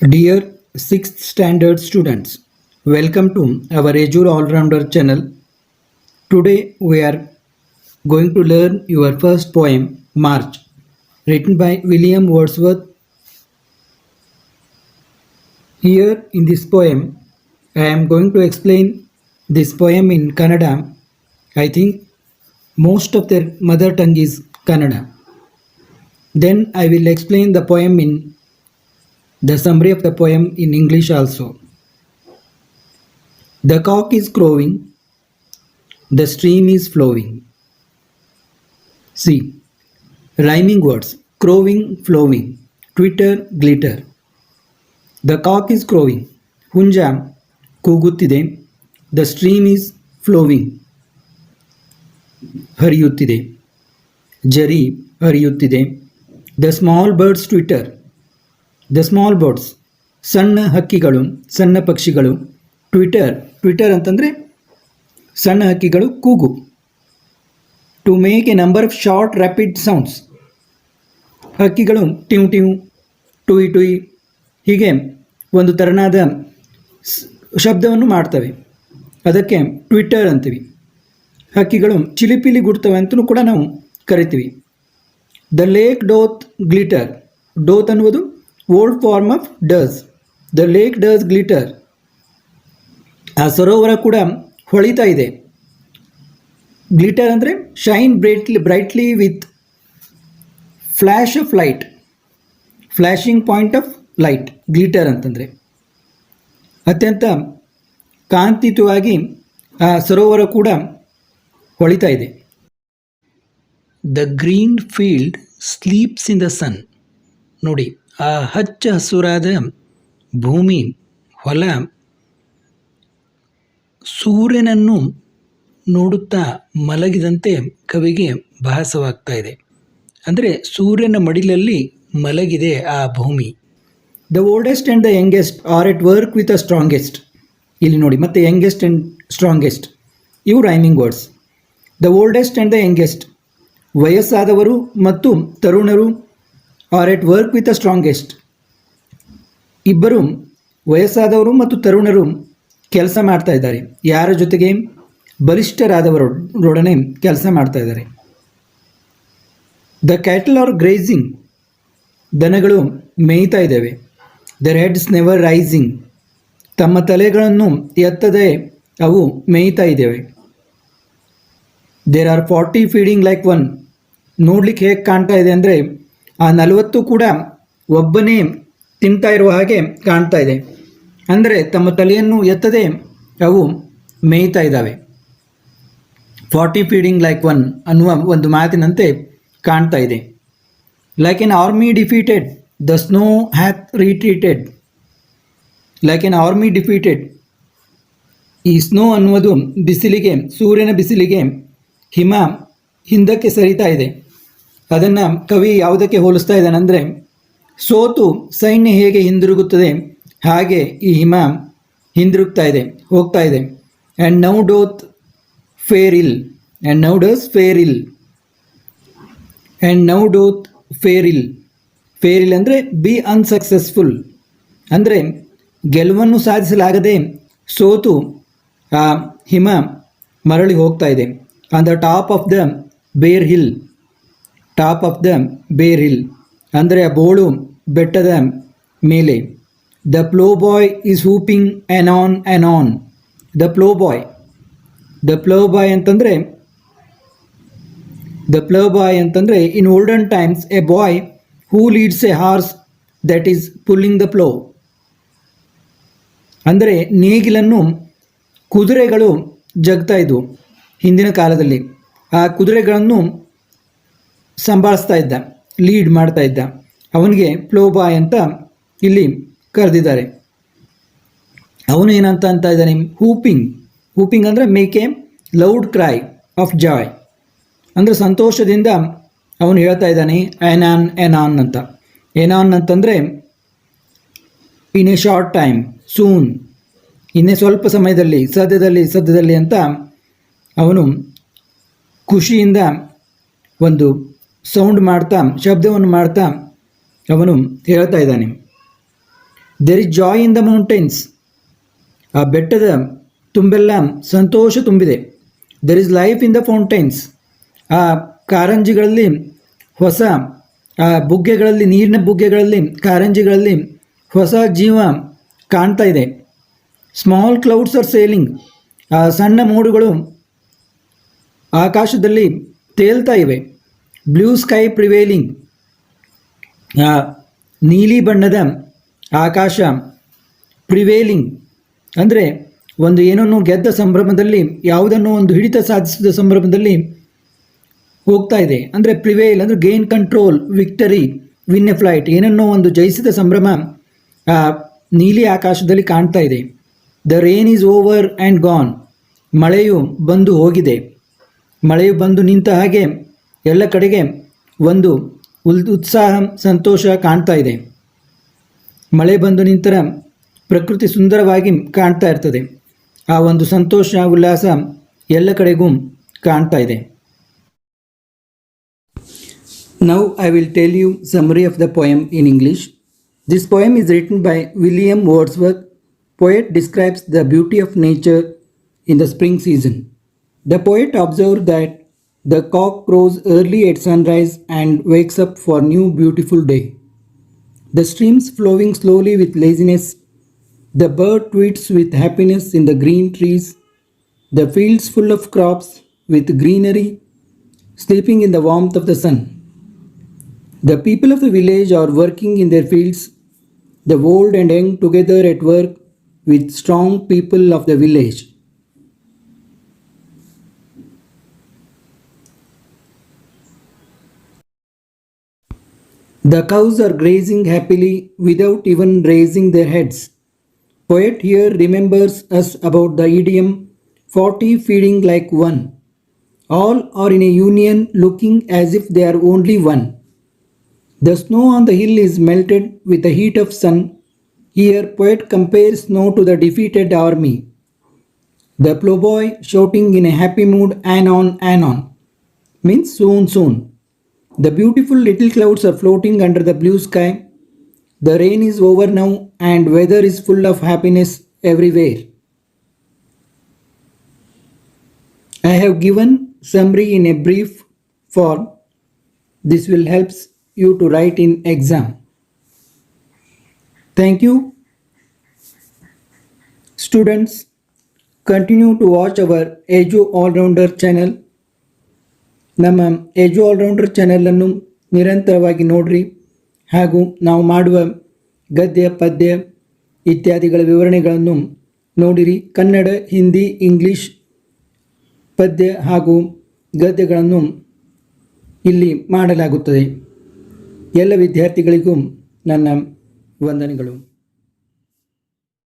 Dear 6th standard students, welcome to our Azure All-Rounder channel. Today we are going to learn your first poem, March, written by William Wordsworth. Here in this poem, I am going to explain this poem in Kannada. I think most of their mother tongue is Kannada. Then I will explain the poem in the summary of the poem in English also. The cock is crowing, the stream is flowing. See, rhyming words, crowing, flowing, twitter, glitter. The cock is crowing, Hunja ಕೂಗುತ್ತಿದೆ. The stream is flowing, ಹರಿಯುತ್ತಿದೆ. ಜರಿ ಹರಿಯುತ್ತಿದೆ. The small birds twitter. The small birds, ಸಣ್ಣ ಹಕ್ಕಿಗಳು, ಸಣ್ಣ ಪಕ್ಷಿಗಳು. Twitter ಅಂತಂದರೆ ಸಣ್ಣ ಹಕ್ಕಿಗಳು ಕೂಗು. To make a number of short rapid sounds. ಹಕ್ಕಿಗಳು ಟ್ಯೂ ಟ್ಯೂ, ಟುಯ್ ಟುಯ್ ಹೀಗೆ ಒಂದು ತೆರನಾದ ಶಬ್ದವನ್ನು ಮಾಡ್ತವೆ. ಅದಕ್ಕೆ ಟ್ವಿಟರ್ ಅಂತೀವಿ. ಹಕ್ಕಿಗಳು ಚಿಲಿಪಿಲಿ ಗುಡ್ತವೆ ಅಂತಲೂ ಕೂಡ ನಾವು ಕರಿತೀವಿ. The lake doth glitter. Doth ಅನ್ನುವುದು old form of does. The lake does glitter. ಆ ಸರೋವರ ಕೂಡ ಹೊಳಿತಾ ಇದೆ. ಗ್ಲಿಟರ್ ಅಂದರೆ shine brightly with flash of light, flashing point of light. Glitter ಅಂತಂದರೆ ಅತ್ಯಂತ ಕಾಂತಿಯುತವಾಗಿ ಆ ಸರೋವರ ಕೂಡ ಹೊಳಿತಾ ಇದೆ. The green field sleeps in the sun. ನೋಡಿ, ಆ ಹಚ್ಚ ಹಸುರಾದ ಭೂಮಿ, ಹೊಲ ಸೂರ್ಯನನ್ನು ನೋಡುತ್ತಾ ಮಲಗಿದಂತೆ ಕವಿಗೆ ಭಾಸವಾಗ್ತಾ ಇದೆ. ಅಂದರೆ ಸೂರ್ಯನ ಮಡಿಲಲ್ಲಿ ಮಲಗಿದೆ ಆ ಭೂಮಿ. The oldest and the youngest are at work with the strongest. ಇಲ್ಲಿ ನೋಡಿ, ಮತ್ತೆ ಯಂಗೆಸ್ಟ್ ಆ್ಯಂಡ್ ಸ್ಟ್ರಾಂಗೆಸ್ಟ್ ಇವು rhyming words. The oldest and the youngest, ವಯಸ್ಸಾದವರು ಮತ್ತು ತರುಣರು. Are at work with the strongest, ಇಬ್ಬರು ವಯಸ್ಸಾದವರು ಮತ್ತು ತರುಣರು ಕೆಲಸ ಮಾಡ್ತಾ ಇದ್ದಾರೆ. ಯಾರ ಜೊತೆಗೆ? ಬಲಿಷ್ಠರಾದವರೊಡನೆ ಕೆಲಸ ಮಾಡ್ತಾ ಇದ್ದಾರೆ. The cattle are grazing. ದನಗಳು ಮೇಯ್ತಾ ಇದ್ದಾವೆ. Their heads never raising. ತಮ್ಮ ತಲೆಗಳನ್ನು ಎತ್ತದೆ ಅವು ಮೇಯ್ತಾ ಇದ್ದಾವೆ. There are 40 feeding like one. ನೋಡ್ಲಿಕ್ಕೆ ಹೇಗೆ ಕಾಣ್ತಾ ಇದೆ ಅಂದರೆ ಆ 40 ಕೂಡ ಒಬ್ಬನೇ ತಿಂತಾ ಇರುವ ಹಾಗೆ ಕಾಣ್ತಾ ಇದೆ. ಅಂದರೆ ತಮ್ಮ ತಲೆಯನ್ನು ಎತ್ತದೆ ಅವು ಮೇಯ್ತಾ ಇದ್ದಾವೆ. 40 ಫೀಡಿಂಗ್ ಲೈಕ್ ಒನ್ ಅನ್ನುವ ಒಂದು ಮಾತಿನಂತೆ ಕಾಣ್ತಾ ಇದೆ. Like an army defeated, the snow hath retreated. Like an army defeated. ಈ ಸ್ನೋ ಅನ್ನುವುದು ಬಿಸಿಲಿಗೆ, ಸೂರ್ಯನ ಬಿಸಿಲಿಗೆ ಹಿಮ ಹಿಂದಕ್ಕೆ ಸರಿತಾ ಇದೆ. ಅದನ್ನು ಕವಿ ಯಾವುದಕ್ಕೆ ಹೋಲಿಸ್ತಾ ಇದ್ದಾನೆಂದರೆ, ಸೋತು ಸೈನ್ಯ ಹೇಗೆ ಹಿಂದಿರುಗುತ್ತದೆ ಹಾಗೆ ಈ ಹಿಮ ಹಿಂದಿರುಗ್ತಾ ಇದೆ, ಹೋಗ್ತಾ ಇದೆ. ಆ್ಯಂಡ್ ನೌ ಡೋತ್ ಫೇರ್ ಇಲ್. ಆ್ಯಂಡ್ ನೌ ಡಸ್ ಫೇರ್ ಇಲ್. ಆ್ಯಂಡ್ ನೌ ಡೋತ್ ಫೇರ್ ಇಲ್. ಫೇರ್ ಇಲ್ ಅಂದರೆ ಬಿ ಅನ್ಸಕ್ಸಸ್ಫುಲ್. ಅಂದರೆ ಗೆಲುವನ್ನು ಸಾಧಿಸಲಾಗದೆ ಸೋತು ಆ ಹಿಮ ಮರಳಿ ಹೋಗ್ತಾ ಇದೆ. On the top of the bare hill. Top of the bare hill ಅಂದರೆ ಆ ಬೋಳು ಬೆಟ್ಟದ ಮೇಲೆ. The plough boy is whooping on an on. The plough boy. The plough boy ಅಂತಂದರೆ in olden times a boy who leads a horse that is pulling the plough. ಅಂದರೆ ನೇಗಿಲನ್ನು ಕುದುರೆಗಳು ಜಗ್ತಾ ಇದ್ವು ಹಿಂದಿನ ಕಾಲದಲ್ಲಿ. ಆ ಕುದುರೆಗಳನ್ನು ಸಂಭಾಳಿಸ್ತಾ ಇದ್ದ, ಲೀಡ್ ಮಾಡ್ತಾ ಇದ್ದ. ಅವನಿಗೆ ಪ್ಲೋ ಬಾಯ್ ಅಂತ ಇಲ್ಲಿ ಕರೆದಿದ್ದಾರೆ. ಅವನು ಏನಂತ ಅಂತ ಇದ್ದಾನೆ? ಹೂಪಿಂಗ್. ಹೂಪಿಂಗ್ ಅಂದರೆ make A loud CRY of Joy. ಅಂದರೆ ಸಂತೋಷದಿಂದ ಅವನು ಹೇಳ್ತಾ ಇದ್ದಾನೆ ಎನಾನ್ ಎನಾನ್ ಅಂತ. ಎನಾನ್ ಅಂತಂದರೆ in a short time, soon, ಇನ್ನೇ ಸ್ವಲ್ಪ ಸಮಯದಲ್ಲಿ, ಸದ್ಯದಲ್ಲಿ ಅಂತ ಅವನು ಖುಷಿಯಿಂದ ಒಂದು ಸೌಂಡ್ ಮಾಡ್ತಾ, ಶಬ್ದವನ್ನು ಮಾಡ್ತಾ ಅವನು ಹೇಳ್ತಾ ಇದ್ದಾನೆ. There is joy in the mountains. ಆ ಬೆಟ್ಟದ ತುಂಬೆಲ್ಲ ಸಂತೋಷ ತುಂಬಿದೆ. There is life in the fountains. ಆ ಕಾರಂಜಿಗಳಲ್ಲಿ ಹೊಸ ಆ ಬುಗ್ಗೆಗಳಲ್ಲಿ, ನೀರಿನ ಬುಗ್ಗೆಗಳಲ್ಲಿ, ಕಾರಂಜಿಗಳಲ್ಲಿ ಹೊಸ ಜೀವ ಕಾಣ್ತಾ ಇದೆ. Small clouds are sailing. ಆ ಸಣ್ಣ ಮೋಡುಗಳು ಆಕಾಶದಲ್ಲಿ ತೇಲ್ತಾ ಇವೆ. Blue sky prevailing. ಆ ನೀಲಿ ಬಣ್ಣದ ಆಕಾಶ. ಪ್ರಿವೇಲಿಂಗ್ ಅಂದರೆ ಒಂದು ಏನನ್ನು ಗೆದ್ದ ಸಂಭ್ರಮದಲ್ಲಿ, ಯಾವುದನ್ನು ಒಂದು ಹಿಡಿತ ಸಾಧಿಸಿದ ಸಂಭ್ರಮದಲ್ಲಿ ಹೋಗ್ತಾ ಇದೆ. ಅಂದರೆ ಪ್ರಿವೇಲ್ ಅಂದರೆ gain control, victory, win A flight. ಏನನ್ನೋ ಒಂದು ಜಯಿಸಿದ ಸಂಭ್ರಮ ಆ ನೀಲಿ ಆಕಾಶದಲ್ಲಿ ಕಾಣ್ತಾ ಇದೆ. The rain is over and gone. ಮಳೆಯು ಬಂದು ಹೋಗಿದೆ. ಮಳೆಯು ಬಂದು ನಿಂತ ಹಾಗೆ ಎಲ್ಲ ಕಡೆಗೆ ಒಂದು ಉತ್ಸಾಹ, ಸಂತೋಷ ಕಾಣ್ತಾ ಇದೆ. ಮಳೆ ಬಂದು ನಿಂತರ ಪ್ರಕೃತಿ ಸುಂದರವಾಗಿ ಕಾಣ್ತಾ ಇರ್ತದೆ. ಆ ಒಂದು ಸಂತೋಷ, ಉಲ್ಲಾಸ ಎಲ್ಲ ಕಡೆಗೂ ಕಾಣ್ತಾ ಇದೆ. Now I will tell you summary of the poem in English. This poem is written by William Wordsworth. Poet describes the beauty of nature in the spring season. The poet observed that the cock crows early at sunrise and wakes up for new beautiful day. The streams flowing slowly with laziness. The bird tweets with happiness in the green trees. The fields full of crops with greenery, sleeping in the warmth of the sun. The people of the village are working in their fields, the old and young together at work with strong people of the village. The cows are grazing happily without even raising their heads. Poet here remembers us about the idiom 40 feeding like one. All are in a union, looking as if they are only one. The snow on the hill is melted with the heat of sun. Here poet compares snow to the defeated army. The ploughboy shouting in a happy mood, anon, anon, means soon, soon. The beautiful little clouds are floating under the blue sky. The rain is over now and weather is full of happiness everywhere. I have given summary in a brief form. This will help you to write in exam. Thank you. Students, continue to watch our Edu All-Rounder channel. ನಮ್ಮ ಎಜು allrounder ಚಾನೆಲನ್ನು ನಿರಂತರವಾಗಿ ನೋಡಿರಿ. ಹಾಗೂ ನಾವು ಮಾಡುವ ಗದ್ಯ, ಪದ್ಯ ಇತ್ಯಾದಿಗಳ ವಿವರಣೆಗಳನ್ನು ನೋಡಿರಿ. ಕನ್ನಡ, ಹಿಂದಿ, ಇಂಗ್ಲಿಷ್ ಪದ್ಯ ಹಾಗೂ ಗದ್ಯಗಳನ್ನು ಇಲ್ಲಿ ಮಾಡಲಾಗುತ್ತದೆ. ಎಲ್ಲ ವಿದ್ಯಾರ್ಥಿಗಳಿಗೂ ನನ್ನ ವಂದನೆಗಳು.